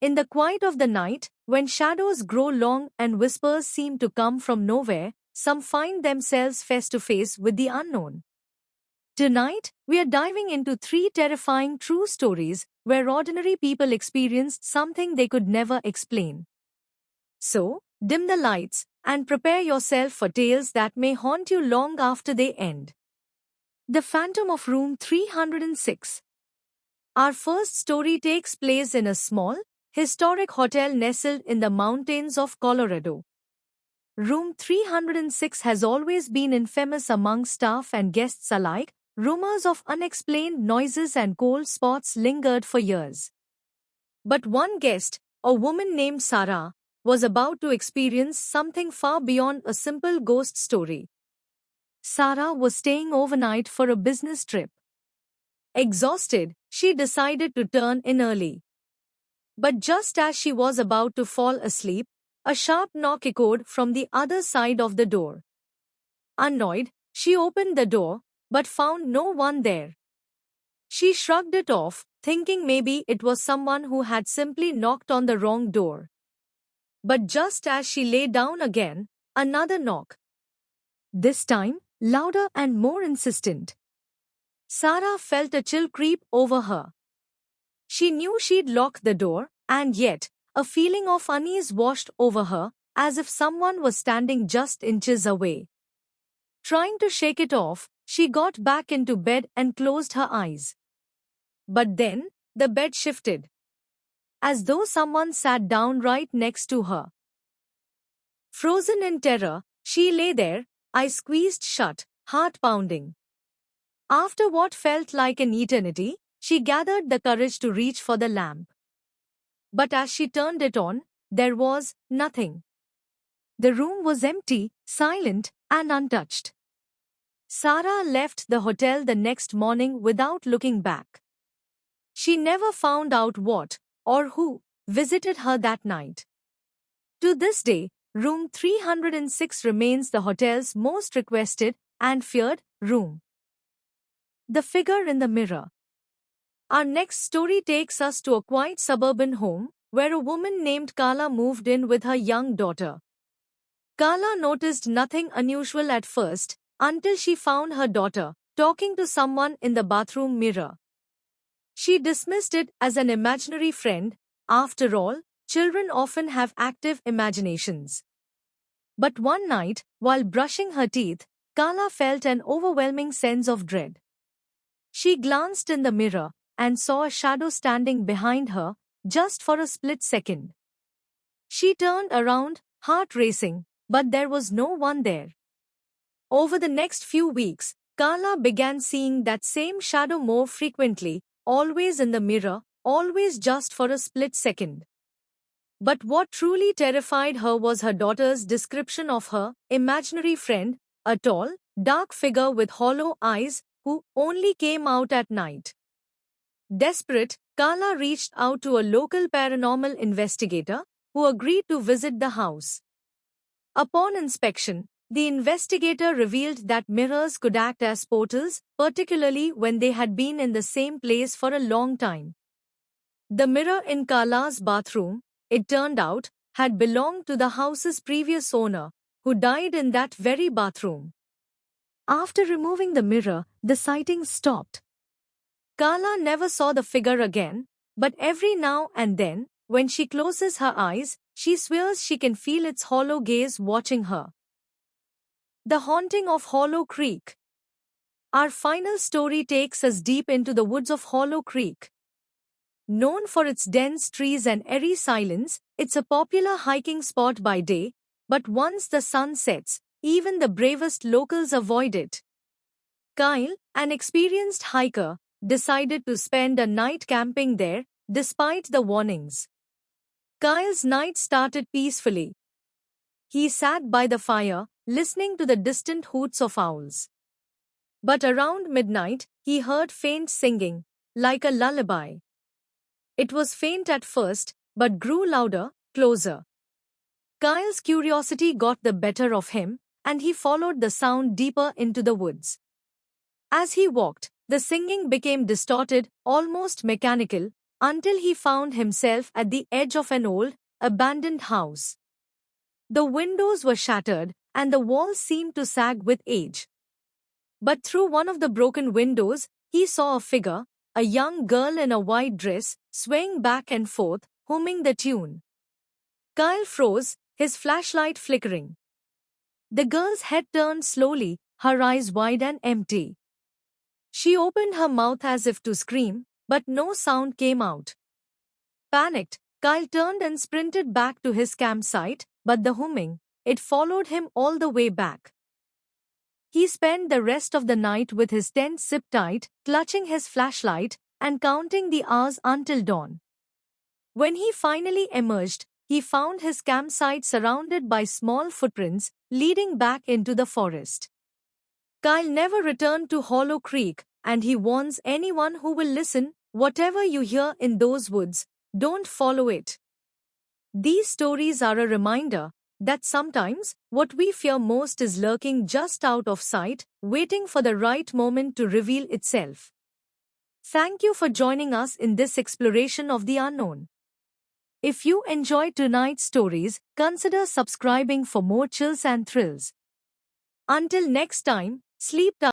In the quiet of the night, when shadows grow long and whispers seem to come from nowhere, some find themselves face to face with the unknown. Tonight, we are diving into three terrifying true stories where ordinary people experienced something they could never explain. So, dim the lights and prepare yourself for tales that may haunt you long after they end. The Phantom of Room 306. Our first story takes place in a small, historic hotel nestled in the mountains of Colorado. Room 306 has always been infamous among staff and guests alike. Rumors of unexplained noises and cold spots lingered for years. But one guest, a woman named Sarah, was about to experience something far beyond a simple ghost story. Sarah was staying overnight for a business trip. Exhausted, she decided to turn in early. But just as she was about to fall asleep, a sharp knock echoed from the other side of the door. Annoyed, she opened the door, but found no one there. She shrugged it off, thinking maybe it was someone who had simply knocked on the wrong door. But just as she lay down again, another knock. This time, louder and more insistent. Sarah felt a chill creep over her. She knew she'd locked the door, and yet, a feeling of unease washed over her, as if someone was standing just inches away. Trying to shake it off, she got back into bed and closed her eyes. But then, the bed shifted. As though someone sat down right next to her. Frozen in terror, she lay there, eyes squeezed shut, heart pounding. After what felt like an eternity, she gathered the courage to reach for the lamp. But as she turned it on, there was nothing. The room was empty, silent, and untouched. Sarah left the hotel the next morning without looking back. She never found out what, or who, visited her that night. To this day, room 306 remains the hotel's most requested and feared room. The Figure in the Mirror. Our next story takes us to a quiet suburban home, where a woman named Carla moved in with her young daughter. Carla noticed nothing unusual at first, until she found her daughter talking to someone in the bathroom mirror. She dismissed it as an imaginary friend. After all, children often have active imaginations. But one night, while brushing her teeth, Carla felt an overwhelming sense of dread. She glanced in the mirror and saw a shadow standing behind her, just for a split second. She turned around, heart racing, but there was no one there. Over the next few weeks, Carla began seeing that same shadow more frequently, always in the mirror, always just for a split second. But what truly terrified her was her daughter's description of her imaginary friend, a tall, dark figure with hollow eyes, who only came out at night. Desperate, Carla reached out to a local paranormal investigator, who agreed to visit the house. Upon inspection, the investigator revealed that mirrors could act as portals, particularly when they had been in the same place for a long time. The mirror in Carla's bathroom, it turned out, had belonged to the house's previous owner, who died in that very bathroom. After removing the mirror, the sightings stopped. Carla never saw the figure again, but every now and then, when she closes her eyes, she swears she can feel its hollow gaze watching her. The Haunting of Hollow Creek. Our final story takes us deep into the woods of Hollow Creek. Known for its dense trees and eerie silence, it's a popular hiking spot by day, but once the sun sets, even the bravest locals avoid it. Kyle, an experienced hiker, decided to spend a night camping there, despite the warnings. Kyle's night started peacefully. He sat by the fire, listening to the distant hoots of owls. But around midnight, he heard faint singing, like a lullaby. It was faint at first, but grew louder, closer. Kyle's curiosity got the better of him, and he followed the sound deeper into the woods. As he walked, the singing became distorted, almost mechanical, until he found himself at the edge of an old, abandoned house. The windows were shattered, and the walls seemed to sag with age. But through one of the broken windows, he saw a figure, a young girl in a white dress, swaying back and forth, humming the tune. Kyle froze, his flashlight flickering. The girl's head turned slowly, her eyes wide and empty. She opened her mouth as if to scream, but no sound came out. Panicked, Kyle turned and sprinted back to his campsite, but the humming, it followed him all the way back. He spent the rest of the night with his tent zip tight, clutching his flashlight, and counting the hours until dawn. When he finally emerged, he found his campsite surrounded by small footprints leading back into the forest. Kyle never returned to Hollow Creek, and he warns anyone who will listen, whatever you hear in those woods, don't follow it. These stories are a reminder that sometimes what we fear most is lurking just out of sight, waiting for the right moment to reveal itself. Thank you for joining us in this exploration of the unknown. If you enjoyed tonight's stories, consider subscribing for more chills and thrills. Until next time, sleep tight.